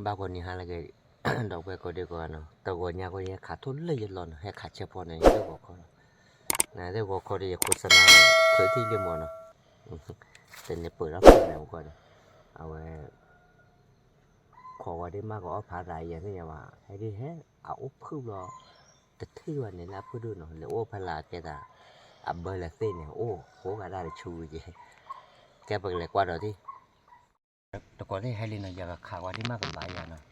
ba con nhà là cái đầu cái có đi qua nó tàu qua nhà có nhà khá thốn lấy giật lon hay khá chép vào này để có con này để có đi cố sana khởi thi liên mòn nó tên này ปิดรับnàyก่อนเอาไว้ขอว่าได้มากกว่าผาไรอย่างนี้ว่าให้ได้แฮะเอาอุบคืบรอแต่ที่วันนี้นะพูดดูหน่อยเลยโอ้พลาแกตาอับเบอร์ละเต้เนี่ยโอ้โหก็ได้ชูจีแกเปิดเลยกว่าเราที่แต่ก่อนที่ให้เล่นอยากข่าวว่าที่มากกว่าหลายอย่างนะ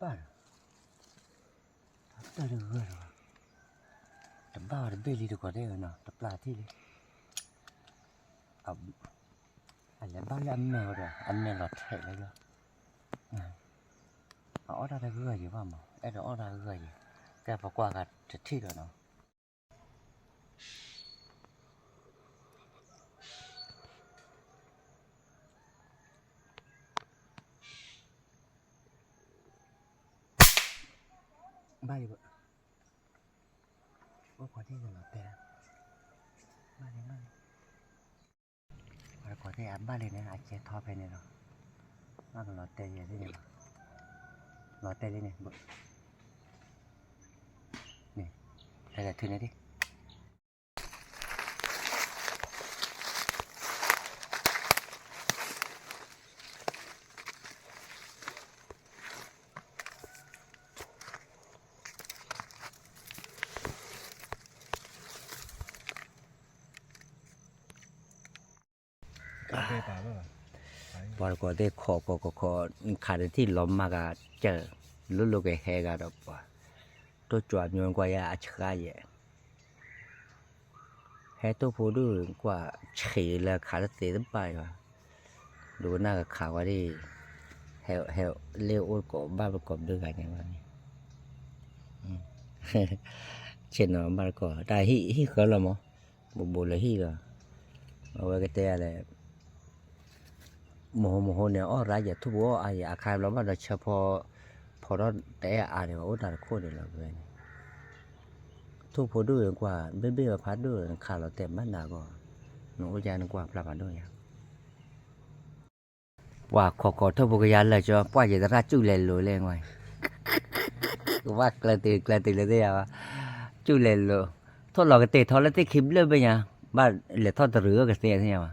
บ้านแต่เรื่องอะไรวะแต่บ้านเบลลี่ดีกว่าได้เนาะแต่ปลาที่เลยอะไรบ้านอันแมวเลยอันแมวหลอดแทะเลยเหรอเอาอะไรเรื่อยอยู่ว่ามั้งไอ้เราอะไรเรื่อยแกพอกว่ากันจะที่แล้วเนาะบ้านอยู่ว่าพอที่จะหลอดแต่บ้านเลยบ้านพอที่อันบ้านเลยเนี่ยอาจจะทอไปเนี่ยเนาะมากกว่าหลอดแต่ยังได้เนี่ยหลอดแต่เลยเนี่ยนี่อะไรถึงไหนดิพอก็ได้ขอขาดที่ล้มมากเจอลุกแหกดอกว่าตัวจวดยนกว่ายาชกายให้ตัวผู้ดูกว่าเฉยแล้วขาดเสียตั้งไปว่ะดูหน้ากับข่าวว่าที่เฮลเลี้ยวอุดกบบ้านประกอบด้วยกันอย่างนี้เช่นว่าบ้านก็ได้ฮิเขาละมั้งบุเลยฮิก็เอาไว้ก็เตะอะไรโมโหเนี่ยอ๋อรายทุบว่าอาคารเราว่าเราเฉพาะพอเราแต่อะไรว่าโอ้ดาร์โคเดี๋ยวเราเลยทุบพอดูกว่าเบี้ยพัดดูขาเราเต็มบ้านนาก็หนูยานกว่าปลาพัดด้วยว่าขอทุบกยานเลยจ้ะป้าจะราจุเลยเลยเลยไงว่ากระตืเลยได้ยังจุเลยเลยทดลองกันเตะทอแล้วเตะคลิปเลยไปยังบ้านเหลือทอดตะรือกันเสียใช่ไหม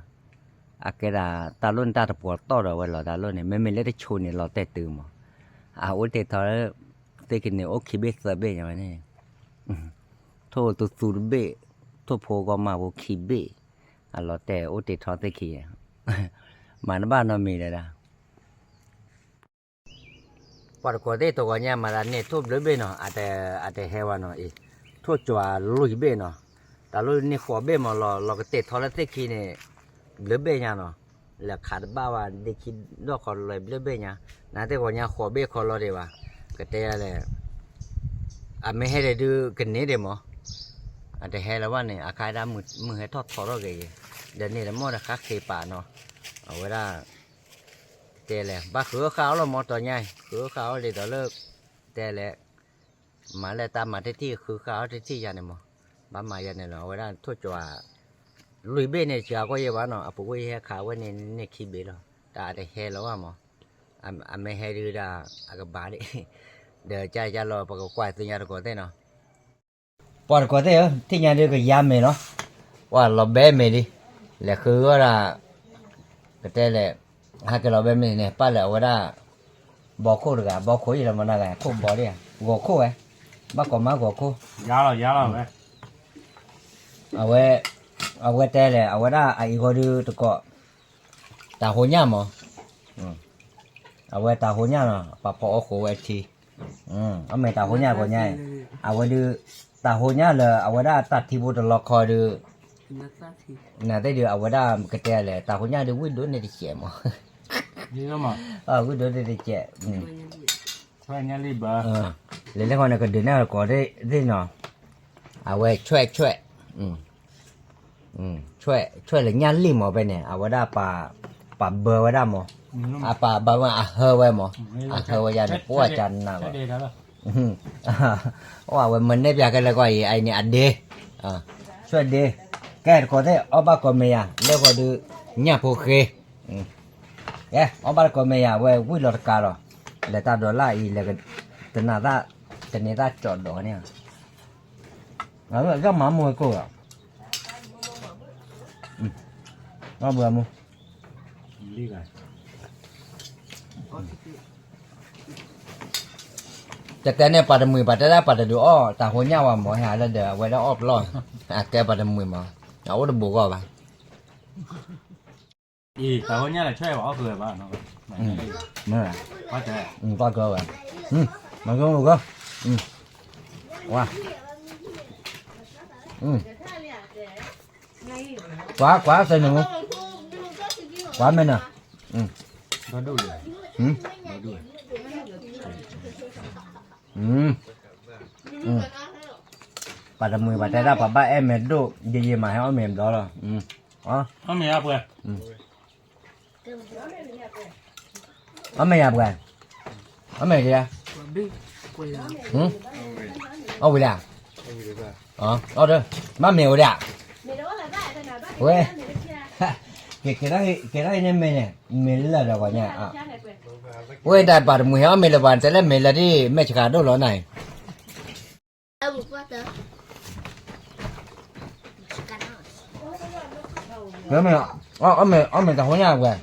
อาเกดาตาลุ่นตาตะปวดต่อเราไว้หรอตาลุ่นเนี่ยไม่ได้ชนเนี่ยเราเตะตื่มอุตเตะทอแล้วเตะกินเนี่ยโอเคเบสเบสอย่างนี้โทษตัวสูดเบสโทษโพก็มาโอเคเบสเราเตะอุตเตะทอเตะขี้มาในบ้านเรามีเลยนะปอดกอดเตะตัวเนี่ยมาแล้วเนี่ยทุบเลยเบสเนาะอาจจะเฮวาเนาะทุบจั่วลุยเบสเนาะแต่ลุยเนี่ยขวบเบสมาเราก็เตะทอแล้วเตะขี้เนี่ยเลือเบี้ยเนาะแล้วขาดบ้าว่าเด็กคิดดอกคนเลยเลือเบี้ยนั่นแต่ว่าเนี่ยขอเบี้ยคนเราเดียวว่าก็แต่อะไรไม่ให้ได้ดูกันนี้เดี๋ยวมั้งแต่ให้แล้วว่าเนี่ยอาคายดำมือให้ทอดทอดเราเลยเดี๋ยวนี้เราหมดราคาเคป่าเนาะเอาไว้ได้แต่แหละบ้าขือขาวเราหมดตัวใหญ่ขือขาวเลยต่อเลิกแต่แหละมาแล้วตามมาที่ขือขาวที่ยันเนี่ยมั้งบ้ามายันเนี่ยเราไว้ได้ทั่วจัวลุยเบ้เนี่ยเจ้าก็เยอะวะเนาะปุ๊กเฮขาวว่าเนี่ยขี้เบ้เราแต่ได้เฮแล้วว่ามั้งไม่เฮดูได้ก็บาดเดี๋ยวใจเราปกควายตัวใหญ่ตัวเต้เนาะปอดกว่าเต้ที่ใหญ่ด้วยก็ยามเนาะว่าเราเบ้เมดิแล้วคือว่าก็เต้เลยหากเราเบ้เมเนี่ยป้าแล้วว่าบอกโคตรบอกโคยี่เรามันอะไรโคบอกดิบอกโคไอ้บ้าก็มาบอกโคยาวไหมเอาไว้แต่เลยเอาไว้ได้ไอ้ก็ดูตะกอตาหัวหน้ามั้งเอาไว้ตาหัวหน้าเนาะปะพอโอ้โหไอ้ทีเอาไม่ตาหัวหน้าก็ง่าย awadu tahunya le awada tatibu de lokode na te de awada kete le tahunya de wido ne de che mo ဒီတော့မှ wido de che ဆွဲညလေးပါ le le kone ko de na ko de no awe chwe chwe le nya li mo be ne awada pa be wada mo apa ba wa a he we mo a he we ya ne po chan na ko တယ်ဒါလား wa mình nếp ra cái là coi ai nè ăn đi suốt đi cái có thể ở bắc có mày à nếu có được nhà phố khê ở bắc có mày à về vui lọt cả rồi để ta đổ lại là cái tên này ta chọn đó nè nó má mua cô à nó vừa mua လေးက chắc cái này pada mui pada tahunnya wa mau ada dah weda op lon cái pada mui mà nó udah buka ba အေးတာဟောညလည်းချွဲပါအောင်ဆိုရပါနော် nữa là ဟုတ်တယ် to cơ vậy mà cơ wow quá xinh luôn quá men à တော့တို့လေ တော့တို့ pada mui pada dah papa em do gì mà heo mềm đó rồi đó အမေရပွဲ ở mày à bữa ở mày kìa ở quỳ đà ở đây má mèo đà quê cái đó nên mày nè mày là đâu cả nhà quê đại bà mùi heo mày là bạn sẽ là mày là đi mày chỉ cả đâu đó này Rồi mày ở mày tao hối nhà quê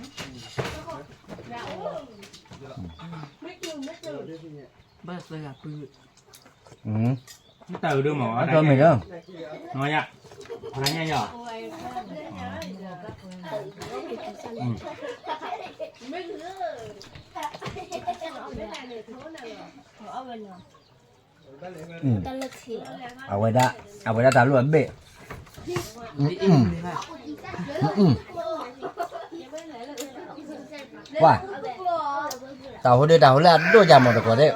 Nó từ đưa mỏ ở cho mày đó nói nhá nói nha nhở ở quay đó tao luôn bể wow tao hồi đây tao là đôi giờ một cái đấy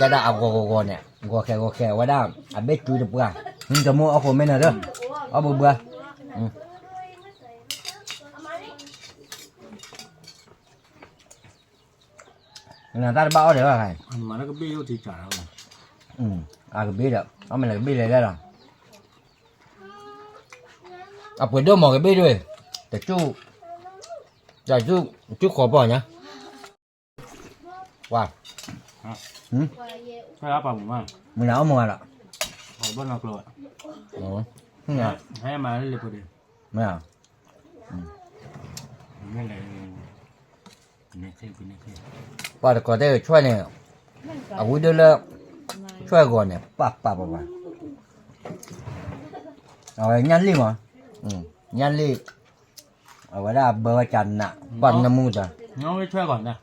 cái đó go nè go khe qua đó biết chui được bữa nhưng cho mua ở phố bên này đó ở bữa là ta bao để vào này mà nó có biết thì chả đâu cái biết được ở mình là cái biết này đây rồi buổi đâu mà cái biết rồi để chú khó bỏ nhá wow cái áp vào mà mình nào mua rồi ở bên nào rồi không nhá hay mà lấy được đi mấy à nên là này thêm qua được có thể chơi này buổi đó là chơi gọi này pa rồi nhăn li mà nhăn li ở đây bơ chăn nè còn nằm mua rồi nó mới chơi còn nè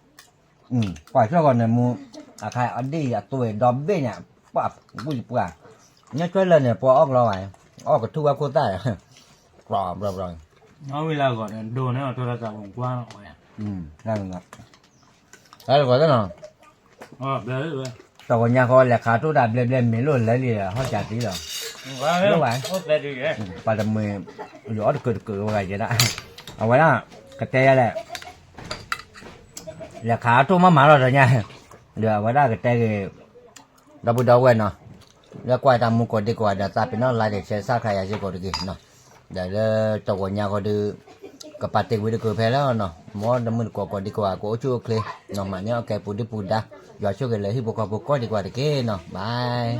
phải chơi còn nằm mua khai ở đây tuổi đom bê nhỉ pa vui quá nhớ chơi lần này po ốc rồi ốc cái thu qua cô ta rồi nó mới là gọi đồ này là tôi đã tạo vòng qua rồi ra rồi đấy gọi thế nào đấy rồi tao nhà coi là khá tốt đạt lên mấy luôn lấy đi là họ trả tí rồi đúng vậy và tầm 10 rõ được cử vào vậy đó ở ngoài đó cái tê này là khá tốt mà rồi nha được vào đó cái tê đâu quên nó ra quay tao mua cột đi quay đã ta phải nó lại để xe sát khai gì cột đi nó để tao nhà coi được cái party với được phê đó nó mua đâm mình cột đi qua cổ chua kle nó mà nhớ cái phụ đa giờ cho cái lấy hi bộ coi đi qua được cái nó bye